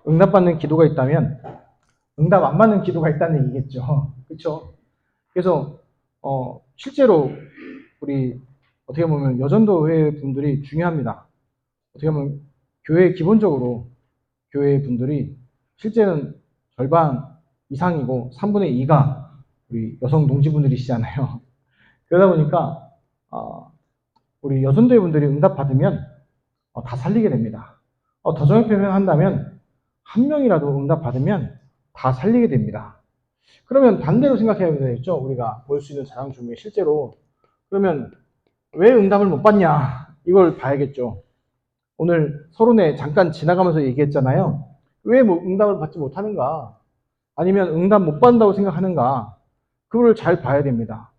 응답받는 기도가 있다면 응답 안 받는 기도가 있다는 얘기겠죠. 그렇죠? 그래서 실제로 우리 어떻게 보면 여전도회 분들이 중요합니다. 어떻게 보면 교회 기본적으로 교회 분들이 실제는 절반 이상이고 3분의 2가 우리 여성 동지분들이시잖아요. 그러다 보니까 우리 여전도회 분들이 응답 받으면 다 살리게 됩니다. 더 정확히 표현한다면 한 명이라도 응답 받으면 다 살리게 됩니다. 그러면 반대로 생각해야 되겠죠. 우리가 볼 수 있는 자랑 중에 실제로 그러면 왜 응답을 못 받냐 이걸 봐야겠죠. 오늘 서론에 잠깐 지나가면서 얘기했잖아요. 왜 응답을 받지 못하는가? 아니면 응답 못 받는다고 생각하는가? 그걸 잘 봐야 됩니다.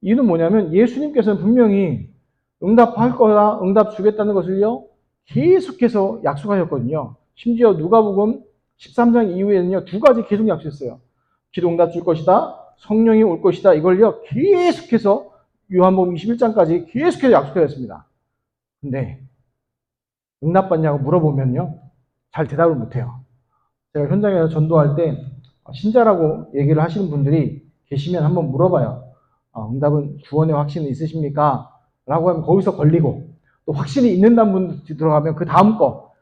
이유는 뭐냐면 예수님께서는 분명히 응답할 거다, 응답 주겠다는 것을요 계속해서 약속하셨거든요. 심지어 누가복음 13장 이후에는요 2가지 계속 약속했어요. 기도 응답 줄 것이다, 성령이 올 것이다. 이걸요 계속해서 요한복음 21장까지 계속해서 약속하였습니다. 근데 응답 받냐고 물어보면요 잘 대답을 못해요. 제가 현장에서 전도할 때 신자라고 얘기를 하시는 분들이 계시면 한번 물어봐요. 응답은 구원의 확신은 있으십니까? 라고 하면 거기서 걸리고, 또 확신이 있는다는 분 들어가면 그 다음 거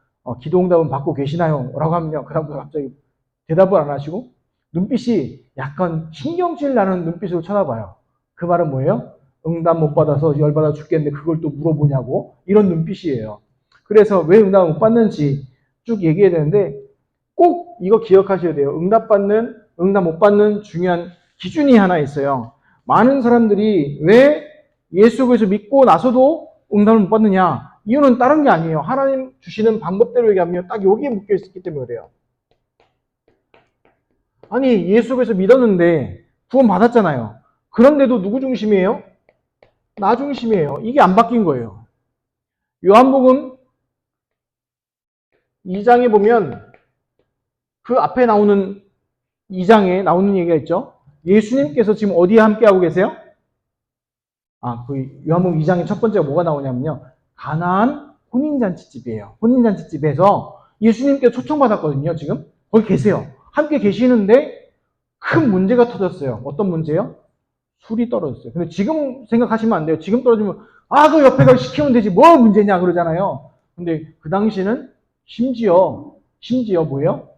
기도 응답은 받고 계시나요? 라고 하면요 그 다음부터 갑자기 대답을 안 하시고 눈빛이 약간 신경질 나는 눈빛으로 쳐다봐요. 그 말은 뭐예요? 응답 못 받아서 열받아 죽겠는데 그걸 또 물어보냐고, 이런 눈빛이에요. 그래서 왜 응답을 못 받는지 쭉 얘기해야 되는데 꼭 이거 기억하셔야 돼요. 응답 못 받는 중요한 기준이 하나 있어요. 많은 사람들이 왜 예수 그리스도 믿고 나서도 응답을 못 받느냐? 이유는 다른 게 아니에요. 하나님 주시는 방법대로 얘기하면 딱 여기에 묶여 있기 때문에 그래요. 아니 예수 그리스도 믿었는데 구원 받았잖아요. 그런데도 누구 중심이에요? 나 중심이에요. 이게 안 바뀐 거예요. 요한복음 2장에 보면 그 앞에 나오는 2장에 나오는 얘기가 있죠. 예수님께서 지금 어디에 함께하고 계세요? 그 요한복음 2장의 첫 번째가 뭐가 나오냐면요. 가나안 혼인잔치집이에요. 혼인잔치집에서 예수님께서 초청받았거든요. 지금 거기 계세요. 함께 계시는데 큰 문제가 터졌어요. 어떤 문제요? 술이 떨어졌어요. 근데 지금 생각하시면 안 돼요. 지금 떨어지면 그 옆에 가서 시키면 되지 뭐 문제냐 그러잖아요. 근데 그 당시는 심지어 뭐예요?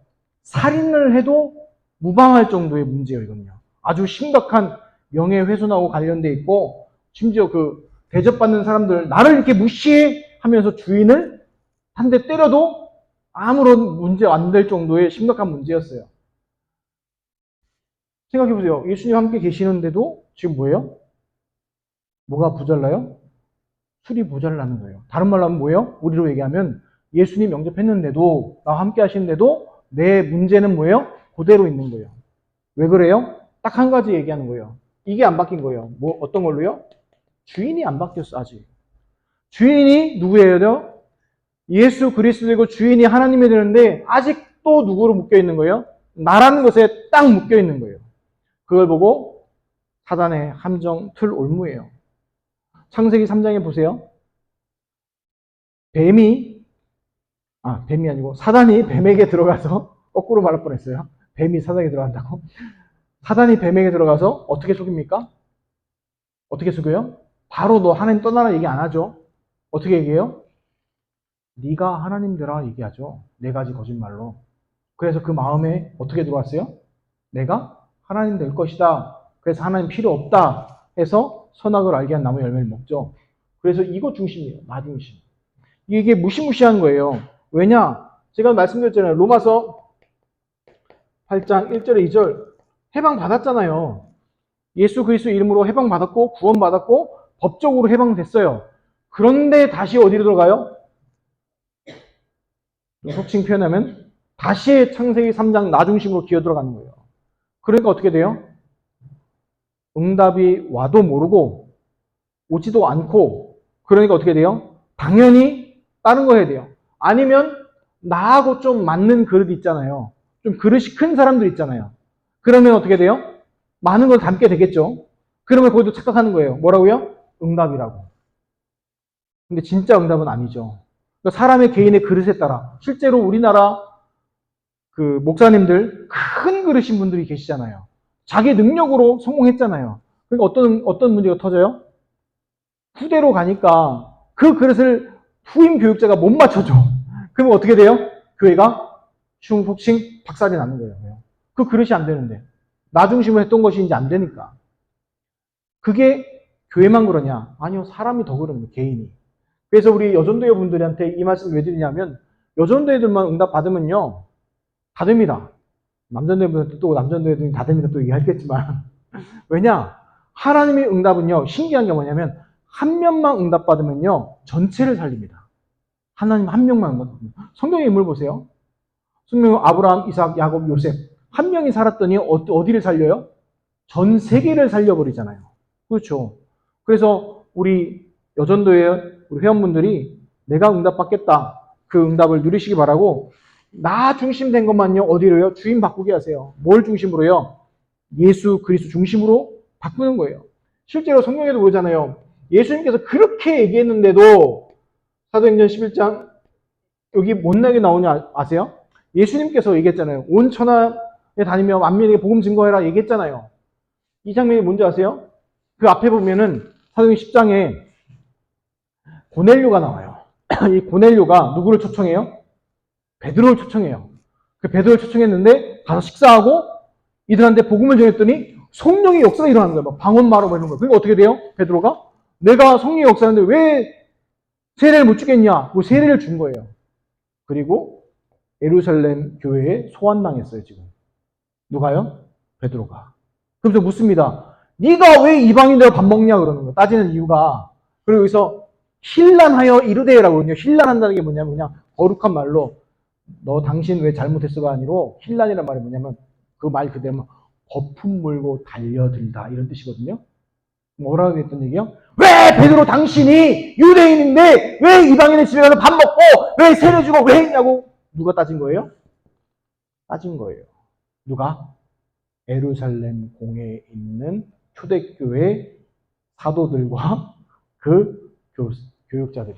살인을 해도 무방할 정도의 문제예요. 이건요. 아주 심각한 명예훼손하고 관련돼 있고, 심지어 그 대접받는 사람들 나를 이렇게 무시하면서 주인을 한 대 때려도 아무런 문제 안 될 정도의 심각한 문제였어요. 생각해보세요. 예수님 함께 계시는데도 지금 뭐예요? 뭐가 부자라요? 술이 모자라는 거예요. 다른 말로 하면 뭐예요? 우리로 얘기하면 예수님 영접했는데도, 나와 함께 하시는데도 내 문제는 뭐예요? 그대로 있는 거예요. 왜 그래요? 딱 한 가지 얘기하는 거예요. 이게 안 바뀐 거예요. 어떤 걸로요? 주인이 안 바뀌었어, 아직. 주인이 누구예요? 예수 그리스도이고 주인이 하나님이 되는데 아직도 누구로 묶여 있는 거예요? 나라는 것에 딱 묶여 있는 거예요. 그걸 보고 사단의 함정, 틀, 올무예요. 창세기 3장에 보세요. 뱀이 아니고 사단이 뱀에게 들어가서, 거꾸로 말할 뻔했어요. 뱀이 사단에게 들어간다고. 사단이 뱀에게 들어가서 어떻게 속입니까? 어떻게 속여요? 바로 너 하나님 떠나라 얘기 안 하죠. 어떻게 얘기해요? 네가 하나님 되라 얘기하죠. 4가지 거짓말로. 그래서 그 마음에 어떻게 들어왔어요? 내가 하나님 될 것이다. 그래서 하나님 필요 없다 해서 선악을 알게 한 나무 열매를 먹죠. 그래서 이거 중심이에요. 나 중심. 이게 무시무시한 거예요. 왜냐? 제가 말씀드렸잖아요. 로마서 8장 1절에 2절 해방 받았잖아요. 예수 그리스도 이름으로 해방 받았고 구원 받았고 법적으로 해방됐어요. 그런데 다시 어디로 들어가요? 속칭 표현하면 다시 창세기 3장 나 중심으로 기어 들어가는 거예요. 그러니까 어떻게 돼요? 응답이 와도 모르고 오지도 않고, 그러니까 어떻게 돼요? 당연히 다른 거 해야 돼요. 아니면 나하고 좀 맞는 그릇 있잖아요. 좀 그릇이 큰 사람들 있잖아요. 그러면 어떻게 돼요? 많은 걸 담게 되겠죠. 그러면 거기도 착각하는 거예요. 뭐라고요? 응답이라고. 근데 진짜 응답은 아니죠. 그러니까 사람의 개인의 그릇에 따라, 실제로 우리나라 그 목사님들 큰 그릇인 분들이 계시잖아요. 자기 능력으로 성공했잖아요. 그러니까 어떤 문제가 터져요? 후대로 가니까 그 그릇을 후임 교육자가 못 맞춰줘. 그러면 어떻게 돼요? 교회가 흉폭칭 박살이 나는 거예요. 그 그릇이 안 되는데. 나 중심으로 했던 것이 이제 안 되니까. 그게 교회만 그러냐? 아니요, 사람이 더 그런 거예요, 개인이. 그래서 우리 여전도회 분들한테 이 말씀 왜 드리냐면, 여전도회들만 응답 받으면요, 다 됩니다. 남전도회 분들도 또 남전도회들이 다 됩니다. 또 얘기하겠지만. 왜냐? 하나님의 응답은요, 신기한 게 뭐냐면, 한 명만 응답 받으면요, 전체를 살립니다. 하나님 한 명만 응답 받으면. 성경의 인물 보세요. 성경 아브라함, 이삭, 야곱, 요셉. 한 명이 살았더니 어디를 살려요? 전 세계를 살려버리잖아요. 그렇죠. 그래서 우리 여전도의 우리 회원분들이 내가 응답받겠다. 그 응답을 누리시기 바라고 나 중심된 것만요. 어디로요? 주인 바꾸게 하세요. 뭘 중심으로요? 예수 그리스도 중심으로 바꾸는 거예요. 실제로 성경에도 보잖아요. 예수님께서 그렇게 얘기했는데도 사도행전 11장 여기 못나게 나오냐 아세요? 예수님께서 얘기했잖아요. 온 천하에 다니며 만민에게 복음 증거해라 얘기했잖아요. 이 장면이 뭔지 아세요? 그 앞에 보면은 사도행전 10장에 고넬료가 나와요. 이 고넬료가 누구를 초청해요? 베드로를 초청해요. 그 베드로를 초청했는데 가서 식사하고 이들한테 복음을 전했더니 성령의 역사가 일어나는 거예요. 막 방언말하고 이런 거예요. 그러니까 어떻게 돼요? 베드로가? 내가 성령의 역사하는데 왜 세례를 못 주겠냐? 그 세례를 준 거예요. 그리고 예루살렘 교회에 소환당했어요, 지금. 누가요? 베드로가. 그래서 묻습니다. 네가 왜 이방인들과 밥 먹냐? 그러는 거예요. 따지는 이유가. 그리고 여기서 힐란하여 이르되라고 그러거든요. 힐란한다는 게 뭐냐면 그냥 거룩한 말로 너 당신 왜 잘못했어가 아니고 힐란이라는 말이 뭐냐면 그 말 그대로 거품 물고 달려들다 이런 뜻이거든요. 뭐라고 했던 얘기요? 왜 베드로 당신이 유대인인데 왜 이방인의 집에 가서 밥 먹고 왜 세례 주고 왜 했냐고 누가 따진 거예요? 따진 거예요. 누가? 예루살렘 공회에 있는 초대교회 사도들과 그 교육자들이.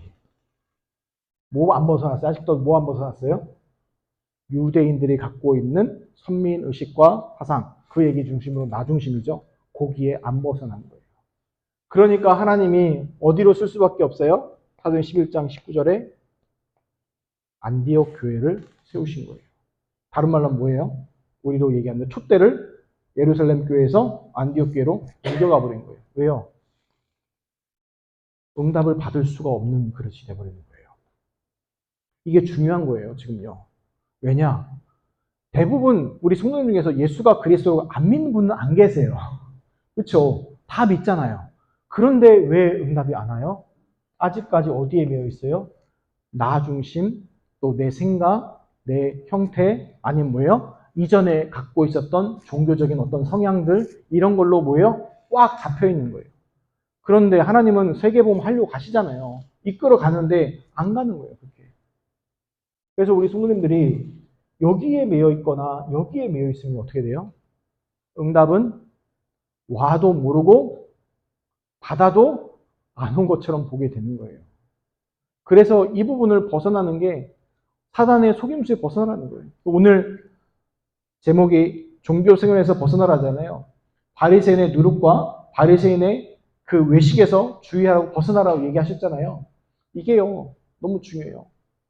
뭐 안 벗어났어요? 아직도 뭐 안 벗어났어요? 유대인들이 갖고 있는 선민의식과 사상, 그 얘기 중심으로 나 중심이죠. 거기에 안 벗어난 거예요. 그러니까 하나님이 어디로 쓸 수밖에 없어요? 사도행전 11장 19절에 안디옥 교회를 세우신 거예요. 다른 말로 뭐예요? 우리도 얘기하는데 촛대를 예루살렘 교회에서 안디옥 교회로 옮겨가 버린 거예요. 왜요? 응답을 받을 수가 없는 그릇이 되어버리는 거예요. 이게 중요한 거예요, 지금요. 왜냐? 대부분 우리 성도님 중에서 예수가 그리스도가 안 믿는 분은 안 계세요. 그렇죠? 다 믿잖아요. 그런데 왜 응답이 안 와요? 아직까지 어디에 매여 있어요? 나 중심, 또 내 생각, 내 형태, 아니면 뭐예요? 이전에 갖고 있었던 종교적인 어떤 성향들, 이런 걸로 뭐예요? 꽉 잡혀 있는 거예요. 그런데 하나님은 세계복음 하려고 가시잖아요. 이끌어 가는데 안 가는 거예요, 그렇게. 그래서 우리 성도님들이 여기에 매여 있거나 여기에 매여 있으면 어떻게 돼요? 응답은 와도 모르고 받아도 안 온 것처럼 보게 되는 거예요. 그래서 이 부분을 벗어나는 게 사단의 속임수에 벗어나는 거예요. 오늘 제목이 종교 생활에서 벗어나라잖아요. 바리새인의 누룩과 바리새인의 그 외식에서 주의하라고 벗어나라고 얘기하셨잖아요. 이게요, 너무 중요해요.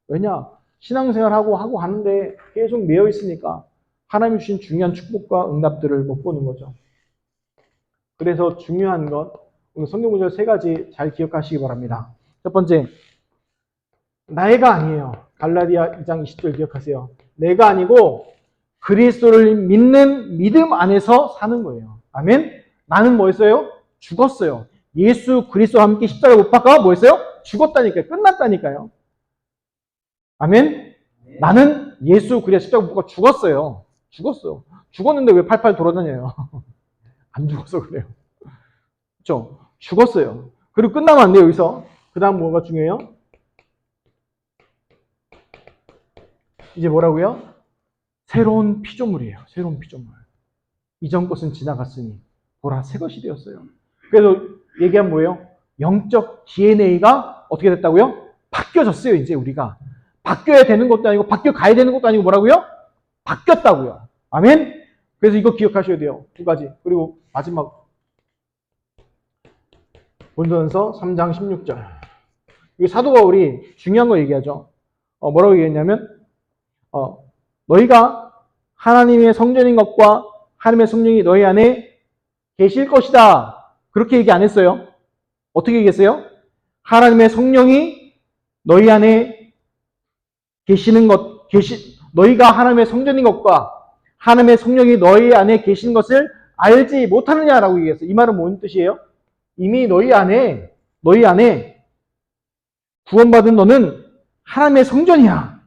왜냐? 신앙생활하고 하는데 계속 매여 있으니까 하나님이 주신 중요한 축복과 응답들을 못 보는 거죠. 그래서 중요한 것, 오늘 성경 구절 3가지 잘 기억하시기 바랍니다. 첫 번째, 나이가 아니에요. 갈라디아 2장 20절 기억하세요. 내가 아니고 그리스도를 믿는 믿음 안에서 사는 거예요. 아멘? 나는 뭐 했어요? 죽었어요. 예수 그리스도와 함께 십자가 못 박아 뭐 했어요? 죽었다니까요. 끝났다니까요. 아멘? 나는 예수 그리스도 십자가 못 박아 죽었어요. 죽었어. 죽었는데 왜 팔팔 돌아다녀요? 안 죽어서 그래요. 그렇죠? 죽었어요. 그리고 끝나면 안 돼요, 여기서. 그 다음 뭐가 중요해요? 이제 뭐라고요? 새로운 피조물이에요. 새로운 피조물. 이전 것은 지나갔으니 보라 새 것이 되었어요. 그래서 얘기한 뭐예요? 영적 DNA가 어떻게 됐다고요? 바뀌어졌어요. 이제 우리가. 바뀌어야 되는 것도 아니고 바뀌어 가야 되는 것도 아니고 뭐라고요? 바뀌었다고요. 아멘? 그래서 이거 기억하셔야 돼요. 두 가지. 그리고 마지막 고린도전서 3장 16절. 이 사도 바울이 중요한 거 얘기하죠. 뭐라고 얘기했냐면 너희가 하나님의 성전인 것과 하나님의 성령이 너희 안에 계실 것이다. 그렇게 얘기 안 했어요. 어떻게 얘기했어요? 하나님의 성령이 너희 안에 계시는 것, 너희가 하나님의 성전인 것과 하나님의 성령이 너희 안에 계신 것을 알지 못하느냐라고 얘기했어요. 이 말은 뭔 뜻이에요? 이미 너희 안에 구원받은 너는 하나님의 성전이야.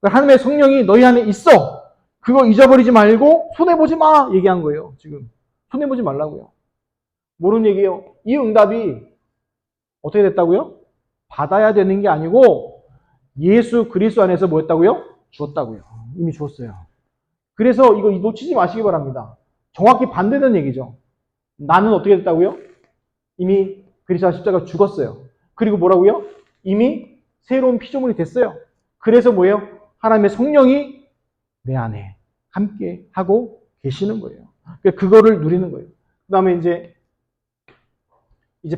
하나님의 성령이 너희 안에 있어. 그거 잊어버리지 말고 손해보지 마. 얘기한 거예요. 지금 손해보지 말라고요. 모르는 얘기예요. 이 응답이 어떻게 됐다고요? 받아야 되는 게 아니고 예수 그리스도 안에서 뭐 했다고요? 주었다고요. 이미 주었어요. 그래서 이거 놓치지 마시기 바랍니다. 정확히 반대되는 얘기죠. 나는 어떻게 됐다고요? 이미 그리스도 십자가 죽었어요. 그리고 뭐라고요? 이미 새로운 피조물이 됐어요. 그래서 뭐예요? 하나님의 성령이 내 안에 함께 하고 계시는 거예요. 그거를 누리는 거예요. 그 다음에 이제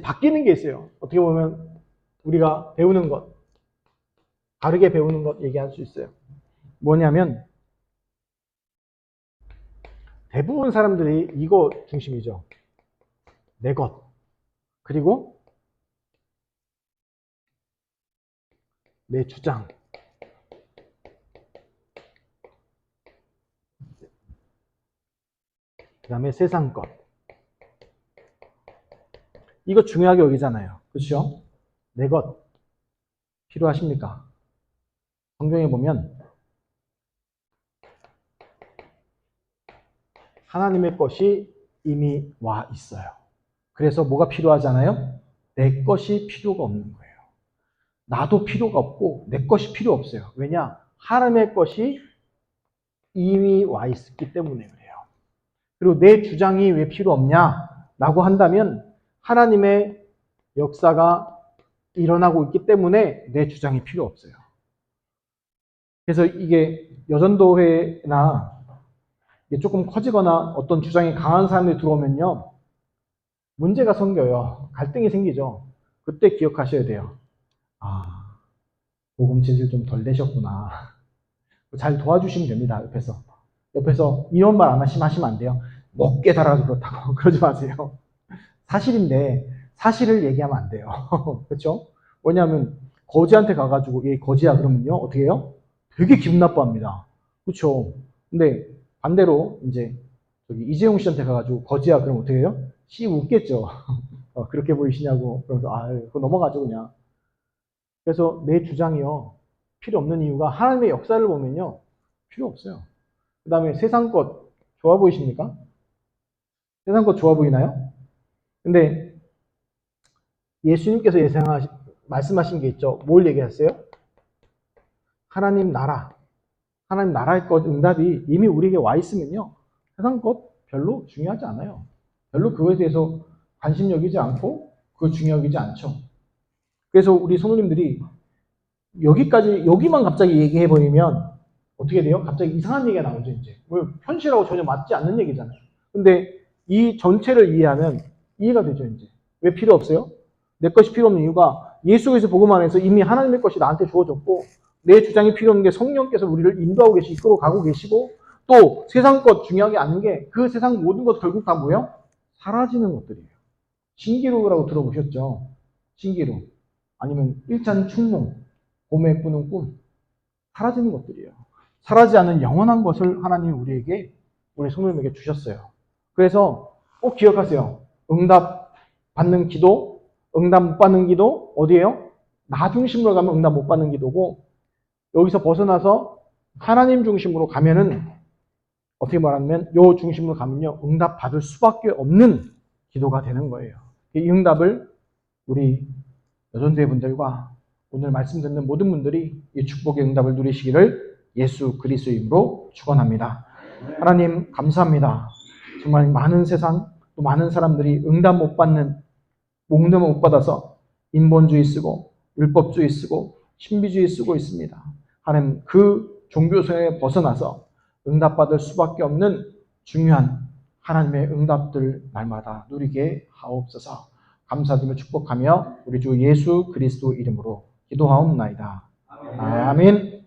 바뀌는 게 있어요. 어떻게 보면 우리가 배우는 것, 다르게 배우는 것 얘기할 수 있어요. 뭐냐면 대부분 사람들이 이거 중심이죠. 내 것. 그리고 내 주장. 그 다음에 세상 것. 이거 중요하게 여기잖아요. 그렇죠? 내 것 필요하십니까? 성경에 보면 하나님의 것이 이미 와 있어요. 그래서 뭐가 필요하잖아요? 내 것이 필요가 없는 거예요. 나도 필요가 없고 내 것이 필요 없어요. 왜냐? 하나님의 것이 이미 와 있기 때문에 그래요. 그리고 내 주장이 왜 필요 없냐라고 한다면 하나님의 역사가 일어나고 있기 때문에 내 주장이 필요 없어요. 그래서 이게 여전도회나 조금 커지거나 어떤 주장이 강한 사람들이 들어오면요. 문제가 생겨요. 갈등이 생기죠. 그때 기억하셔야 돼요. 아, 복음 진실 좀 덜 되셨구나. 잘 도와주시면 됩니다. 옆에서 이런 말 안 하시면 안 돼요. 못 깨달아서 그렇다고 그러지 마세요. 사실인데 사실을 얘기하면 안 돼요. 그렇죠? 왜냐하면 거지한테 가가지고 얘 거지야 그러면요 어떻게 해요? 되게 기분 나빠합니다. 그렇죠? 근데 반대로 이제 저기 이재용 씨한테 가가지고 거지야 그러면 어떻게 해요? 씨 웃겠죠. 그렇게 보이시냐고 그러면서 그거 넘어가죠 그냥. 그래서 내 주장이요 필요 없는 이유가 하나님의 역사를 보면요 필요 없어요. 그 다음에 세상 것 좋아 보이십니까? 세상 것 좋아 보이나요? 근데 예수님께서 말씀하신 게 있죠. 뭘 얘기했어요? 하나님 나라의 것 응답이 이미 우리에게 와 있으면요. 세상 것 별로 중요하지 않아요. 별로 그거에 대해서 관심 여기지 않고 그거 중요하지 않죠. 그래서 우리 성도님들이 여기만 갑자기 얘기해버리면 어떻게 돼요? 갑자기 이상한 얘기가 나오죠, 이제. 현실하고 전혀 맞지 않는 얘기잖아요. 근데 이 전체를 이해하면 이해가 되죠, 이제. 왜 필요 없어요? 내 것이 필요 없는 이유가 예수께서 복음 안에서 이미 하나님의 것이 나한테 주어졌고 내 주장이 필요 없는 게 성령께서 우리를 인도하고 계시고 이끌어 가고 계시고 또 세상 것 중요하게 않은 게 그 세상 모든 것 결국 다 뭐예요? 사라지는 것들이에요. 신기루라고 들어보셨죠? 신기루. 아니면 일찬 충몽, 봄에 꾸는 꿈. 사라지는 것들이에요. 사라지지 않는 영원한 것을 하나님이 우리 성도님에게 주셨어요. 그래서 꼭 기억하세요. 응답 받는 기도, 응답 못 받는 기도 어디예요? 나 중심으로 가면 응답 못 받는 기도고 여기서 벗어나서 하나님 중심으로 가면은 어떻게 말하면 요 중심으로 가면요 응답 받을 수밖에 없는 기도가 되는 거예요. 이 응답을 우리 여전대 분들과 오늘 말씀 듣는 모든 분들이 이 축복의 응답을 누리시기를 예수 그리스도의 이름으로 축원합니다. 하나님 감사합니다. 정말 많은 세상 또 많은 사람들이 응답 못 받는 몽담 못 받아서 인본주의 쓰고 율법주의 쓰고 신비주의 쓰고 있습니다. 하나님 그 종교성에 벗어나서 응답받을 수밖에 없는 중요한 하나님의 응답들 날마다 누리게 하옵소서. 감사드리며 축복하며 우리 주 예수 그리스도 이름으로 기도하옵나이다. 아멘.